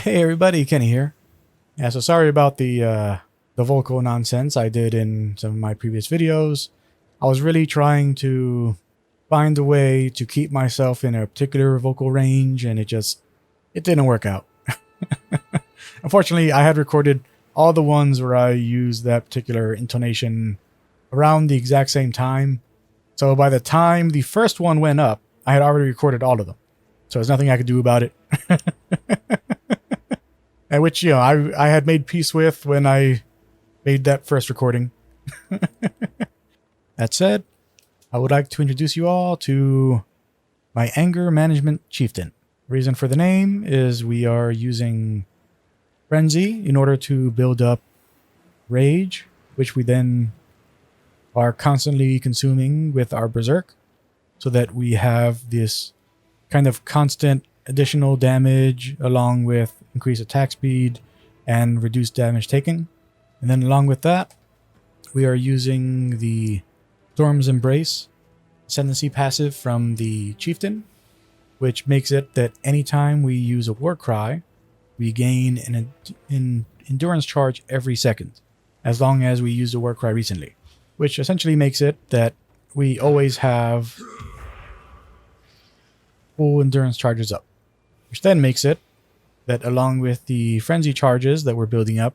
Hey everybody, Kenny here. Yeah, so sorry about the vocal nonsense I did in some of my previous videos. I was really trying to find a way to keep myself in a particular vocal range, and it didn't work out. Unfortunately, I had recorded all the ones where I used that particular intonation around the exact same time. So by the time the first one went up, I had already recorded all of them. So there's nothing I could do about it. And which, I had made peace with when I made that first recording. That said, I would like to introduce you all to my anger management chieftain. Reason for the name is we are using frenzy in order to build up rage, which we then are constantly consuming with our berserk, so that we have this kind of constant additional damage along with increased attack speed and reduced damage taken. And then along with that, we are using the Storm's Embrace ascendancy passive from the chieftain, which makes it that anytime we use a war cry, we gain an endurance charge every second, as long as we use the war cry recently, which essentially makes it that we always have full endurance charges up, which then makes it that along with the frenzy charges that we're building up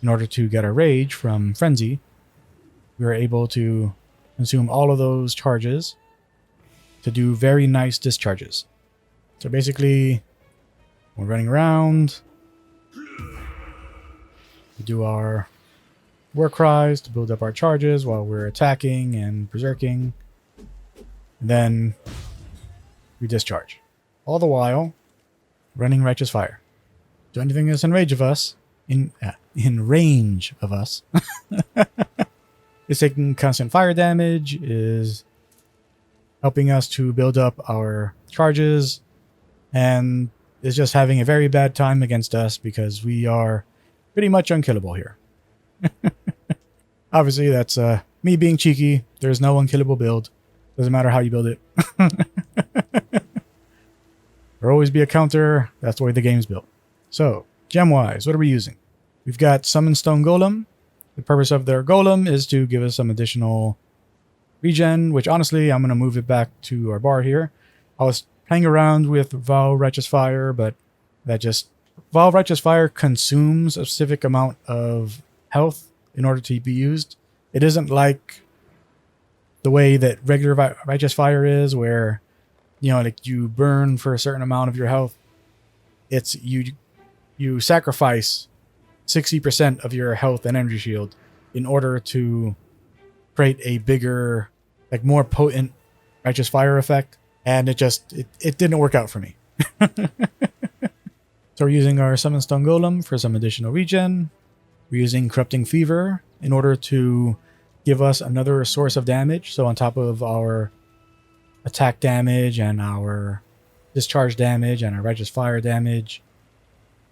in order to get our rage from frenzy, we are able to consume all of those charges to do very nice discharges. So basically, we're running around, we do our war cries to build up our charges while we're attacking and berserking, and then we discharge. All the while, running Righteous Fire. So anything that's in range of us, in range of us, is taking constant fire damage, is helping us to build up our charges, and is just having a very bad time against us because we are pretty much unkillable here. Obviously, that's me being cheeky. There's no unkillable build. Doesn't matter how you build it. There'll always be a counter. That's the way the game's built. So, gem-wise, what are we using? We've got Summon Stone Golem. The purpose of their golem is to give us some additional regen, which honestly, I'm going to move it back to our bar here. I was playing around with Vow Righteous Fire, but Vow Righteous Fire consumes a specific amount of health in order to be used. It isn't like the way that regular Righteous Fire is, where like you burn for a certain amount of your health. It's you sacrifice 60% of your health and energy shield in order to create a bigger, like more potent Righteous Fire effect. And it didn't work out for me. So we're using our Summon Stone Golem for some additional regen. We're using Corrupting Fever in order to give us another source of damage. So on top of our attack damage and our discharge damage and our Righteous Fire damage,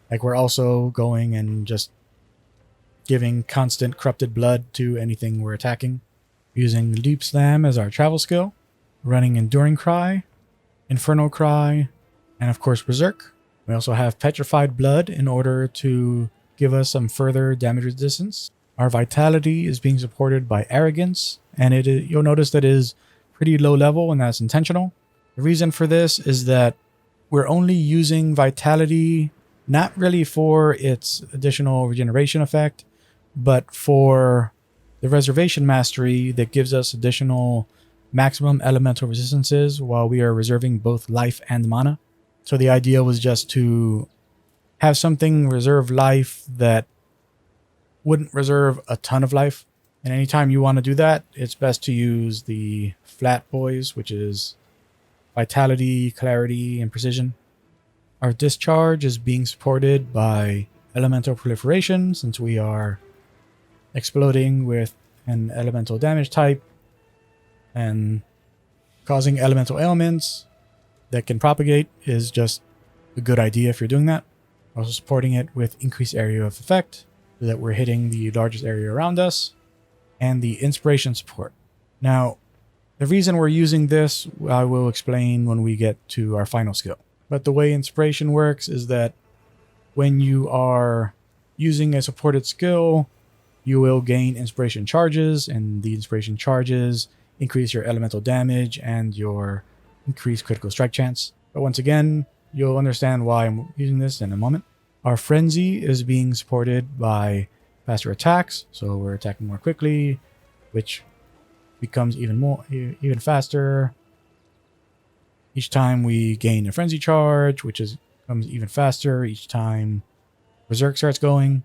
like we're also going and just giving constant corrupted blood to anything we're attacking. Using Leap Slam as our travel skill, running Enduring Cry, Infernal Cry, and of course Berserk. We also have Petrified Blood in order to give us some further damage resistance. Our Vitality is being supported by Arrogance, and you'll notice that it is pretty low level, and that's intentional. The reason for this is that we're only using Vitality not really for its additional regeneration effect, but for the Reservation Mastery that gives us additional maximum elemental resistances while we are reserving both life and mana. So the idea was just to have something reserve life that wouldn't reserve a ton of life. And anytime you want to do that, it's best to use the Flat Boys, which is Vitality, Clarity, and Precision. Our discharge is being supported by Elemental Proliferation, since we are exploding with an elemental damage type and causing elemental ailments that can propagate is just a good idea if you're doing that. Also supporting it with increased area of effect so that we're hitting the largest area around us, and the inspiration support. Now, the reason we're using this, I will explain when we get to our final skill. But the way inspiration works is that when you are using a supported skill, you will gain inspiration charges, and the inspiration charges increase your elemental damage and your increased critical strike chance. But once again, you'll understand why I'm using this in a moment. Our frenzy is being supported by faster attacks, so we're attacking more quickly, which becomes even faster each time we gain a frenzy charge, which becomes even faster each time Berserk starts going.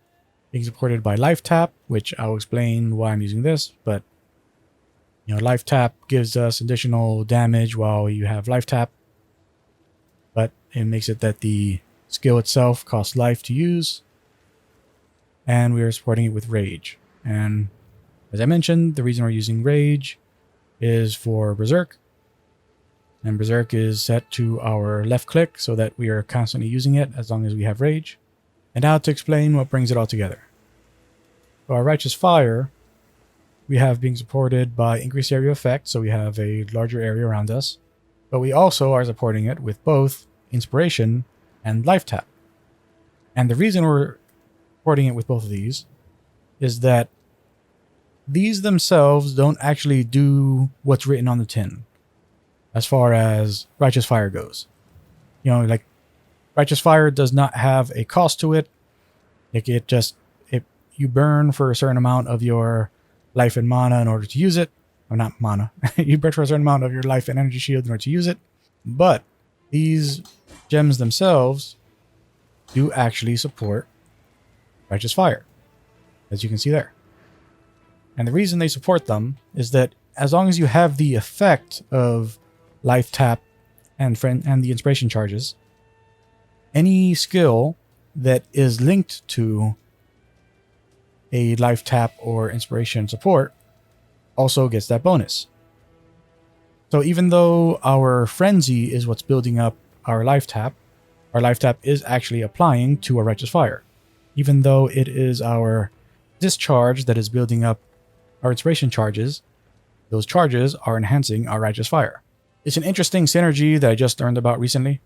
Being supported by life tap, which I'll explain why I'm using this, but life tap gives us additional damage while you have life tap, but it makes it that the skill itself costs life to use, and we are supporting it with rage. And as I mentioned, the reason we're using rage is for Berserk, and Berserk is set to our left click so that we are constantly using it as long as we have rage. And now to explain what brings it all together. For our Righteous Fire, we have being supported by increased area effect, so we have a larger area around us, but we also are supporting it with both Inspiration and Life Tap. And the reason we're supporting it with both of these is that these themselves don't actually do what's written on the tin as far as Righteous Fire goes. Like Righteous Fire does not have a cost to it. Like you burn for a certain amount of your life and mana in order to use it. Or not mana. You burn for a certain amount of your life and energy shield in order to use it. But these gems themselves do actually support Righteous Fire, as you can see there. And the reason they support them is that as long as you have the effect of life tap and the inspiration charges, any skill that is linked to a life tap or inspiration support also gets that bonus. So even though our frenzy is what's building up our life tap is actually applying to our Righteous Fire. Even though it is our discharge that is building up our inspiration charges, those charges are enhancing our Righteous Fire. It's an interesting synergy that I just learned about recently.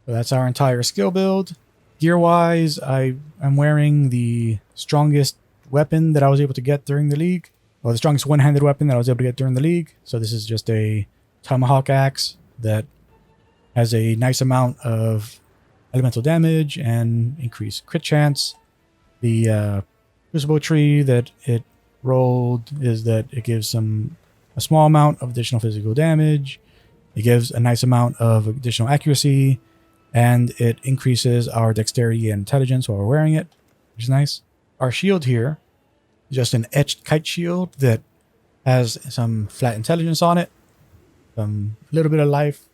So that's our entire skill build. Gear-wise, I am wearing the strongest weapon that I was able to get during the league. Well, the strongest one-handed weapon that I was able to get during the league. So this is just a tomahawk axe that has a nice amount of elemental damage and increased crit chance. The Crucible tree that it rolled is that it gives a small amount of additional physical damage. It gives a nice amount of additional accuracy, and it increases our dexterity and intelligence while we're wearing it, which is nice. Our shield here is just an etched kite shield that has some flat intelligence on it, a little bit of life,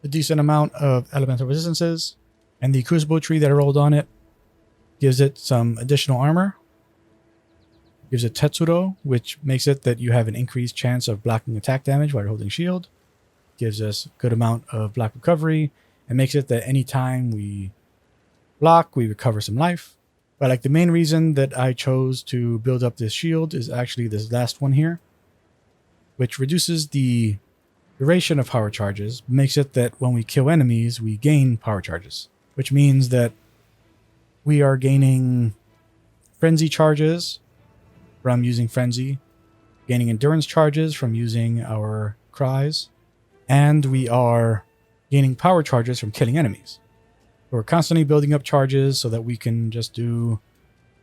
a decent amount of elemental resistances, and the Crucible tree that I rolled on it gives it some additional armor. Gives it Tetsuro, which makes it that you have an increased chance of blocking attack damage while you're holding shield. Gives us a good amount of block recovery, and makes it that anytime we block, we recover some life. But like the main reason that I chose to build up this shield is actually this last one here, which reduces the duration of power charges, makes it that when we kill enemies, we gain power charges, which means that we are gaining frenzy charges from using frenzy, gaining endurance charges from using our cries, and we are gaining power charges from killing enemies. We're constantly building up charges so that we can just do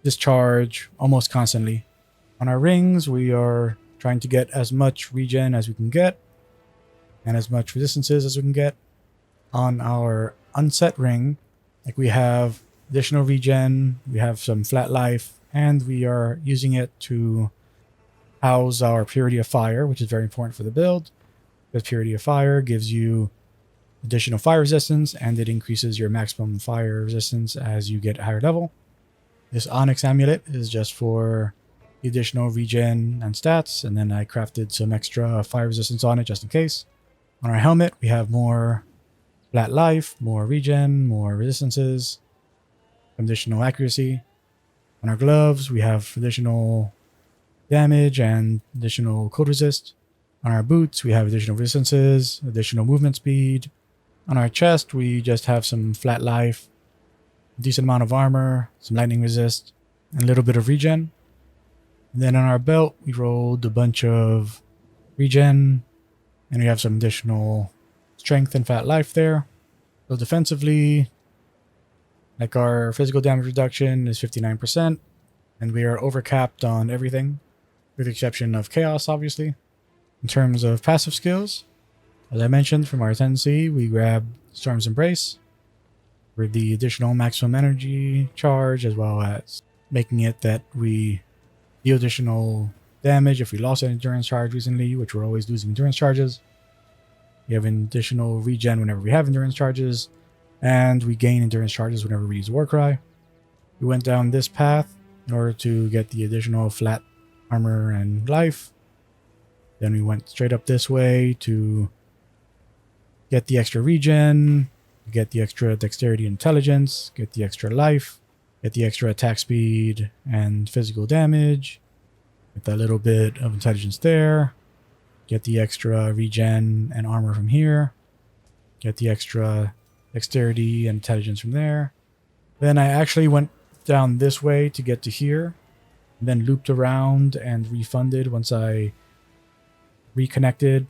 discharge almost constantly. On our rings, we are trying to get as much regen as we can get and as much resistances as we can get. On our unset ring, like we have additional regen, we have some flat life, and we are using it to house our Purity of Fire, which is very important for the build, because Purity of Fire gives you additional fire resistance, and it increases your maximum fire resistance as you get a higher level. This Onyx Amulet is just for the additional regen and stats, and then I crafted some extra fire resistance on it just in case. On our helmet, we have more flat life, more regen, more resistances, some additional accuracy. On our gloves, we have additional damage and additional cold resist. On our boots, we have additional resistances, additional movement speed. On our chest, we just have some flat life a decent amount of armor, some lightning resist, and a little bit of regen. And then on our belt, we rolled a bunch of regen, and we have some additional strength and fat life there. So defensively, like our physical damage reduction is 59%, and we are overcapped on everything, with the exception of chaos, obviously. In terms of passive skills, as I mentioned from our tendency, we grab Storm's Embrace for the additional maximum energy charge, as well as making it that we deal additional damage if we lost an endurance charge recently, which we're always losing endurance charges. We have an additional regen whenever we have endurance charges, and we gain endurance charges whenever we use Warcry. We went down this path in order to get the additional flat armor and life. Then we went straight up this way to get the extra regen, get the extra dexterity and intelligence, get the extra life, get the extra attack speed and physical damage, get that little bit of intelligence there, get the extra regen and armor from here, get the extra dexterity and intelligence from there. Then I actually went down this way to get to here, and then looped around and refunded once I reconnected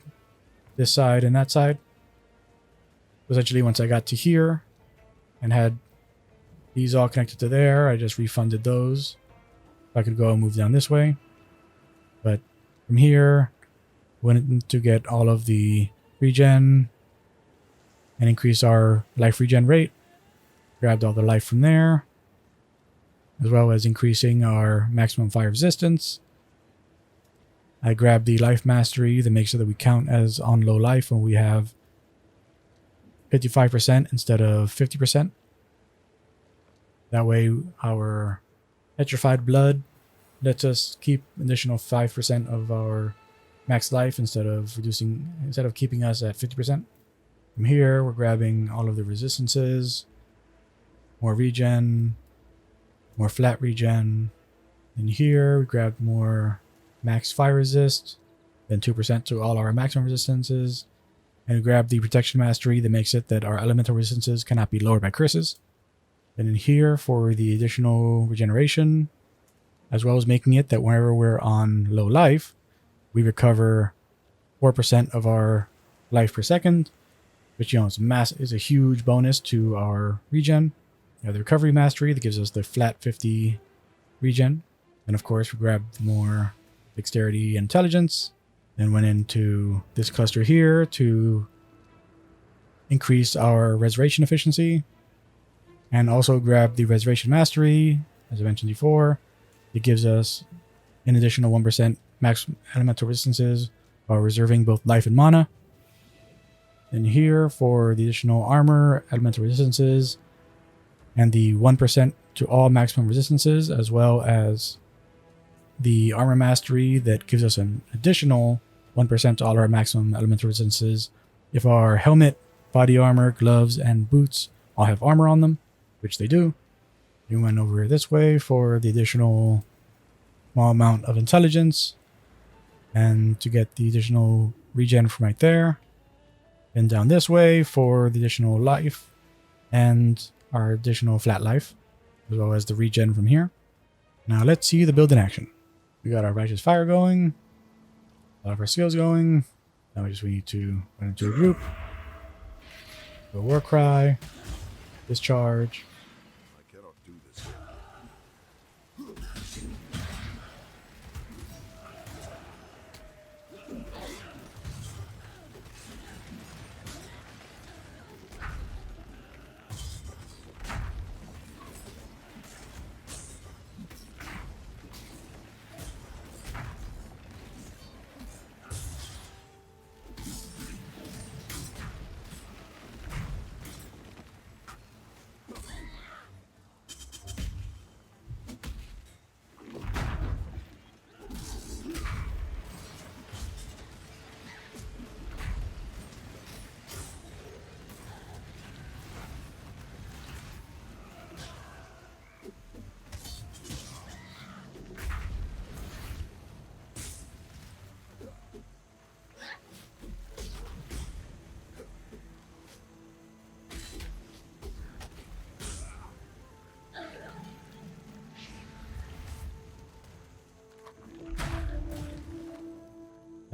this side and that side. Essentially, once I got to here and had these all connected to there, I just refunded those. I could go and move down this way. But from here, went to get all of the regen and increase our life regen rate. Grabbed all the life from there, as well as increasing our maximum fire resistance. I grabbed the life mastery that makes sure that we count as on low life when we have 55% instead of 50%. That way our petrified blood lets us keep additional 5% of our max life instead of keeping us at 50%. From here, we're grabbing all of the resistances, more regen, more flat regen. In here, we grabbed more max fire resist, then 2% to all our maximum resistances, and we grabbed the protection mastery that makes it that our elemental resistances cannot be lowered by curses. Then in here for the additional regeneration, as well as making it that whenever we're on low life, we recover 4% of our life per second, which is a huge bonus to our regen. We have the recovery mastery that gives us the flat 50 regen. And of course, we grabbed more dexterity and intelligence. Then went into this cluster here to increase our resurrection efficiency. And also grabbed the resurrection mastery, as I mentioned before. It gives us an additional 1% max elemental resistances while reserving both life and mana. And here for the additional armor, elemental resistances, and the 1% to all maximum resistances, as well as the armor mastery that gives us an additional 1% to all our maximum elemental resistances if our helmet, body armor, gloves, and boots all have armor on them, which they do. We went over this way for the additional small amount of intelligence and to get the additional regen from right there. Then down this way for the additional life and our additional flat life, as well as the regen from here. Now let's see the build in action. We got our Righteous Fire going, a lot of our skills going. Now we need to run into a group, go War Cry, Discharge. I cannot do this yet.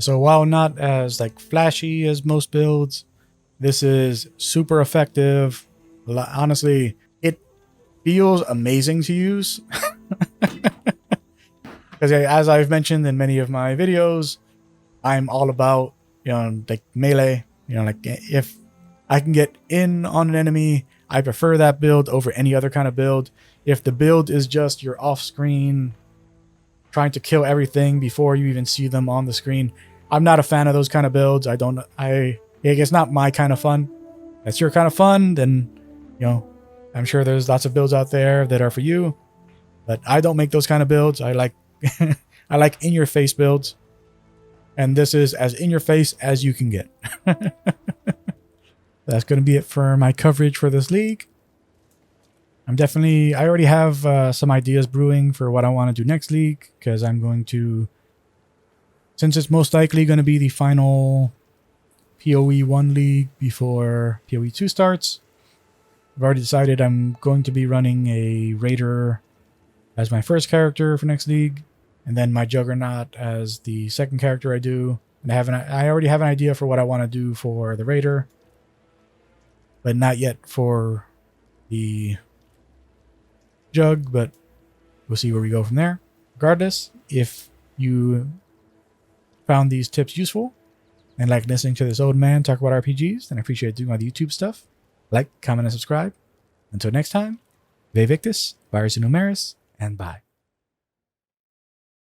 So while not as like flashy as most builds, this is super effective. Honestly, it feels amazing to use. Because as I've mentioned in many of my videos, I'm all about, like melee. Like if I can get in on an enemy, I prefer that build over any other kind of build. If the build is just you're off screen trying to kill everything before you even see them on the screen, I'm not a fan of those kind of builds. It's not my kind of fun. That's your kind of fun, then, I'm sure there's lots of builds out there that are for you, but I don't make those kind of builds. I like, I like in your face builds, and this is as in your face as you can get. That's going to be it for my coverage for this league. I already have some ideas brewing for what I want to do next league, because I'm going to, since it's most likely going to be the final PoE 1 league before PoE 2 starts, I've already decided I'm going to be running a Raider as my first character for next league, and then my Juggernaut as the second character I do. And I already have an idea for what I want to do for the Raider, but not yet for the Jug, but we'll see where we go from there. Regardless, if you found these tips useful and like listening to this old man talk about RPGs, then I appreciate doing all the YouTube stuff. Like, comment, and subscribe. Until next time, Ve Victus, Virus Numeris, and bye.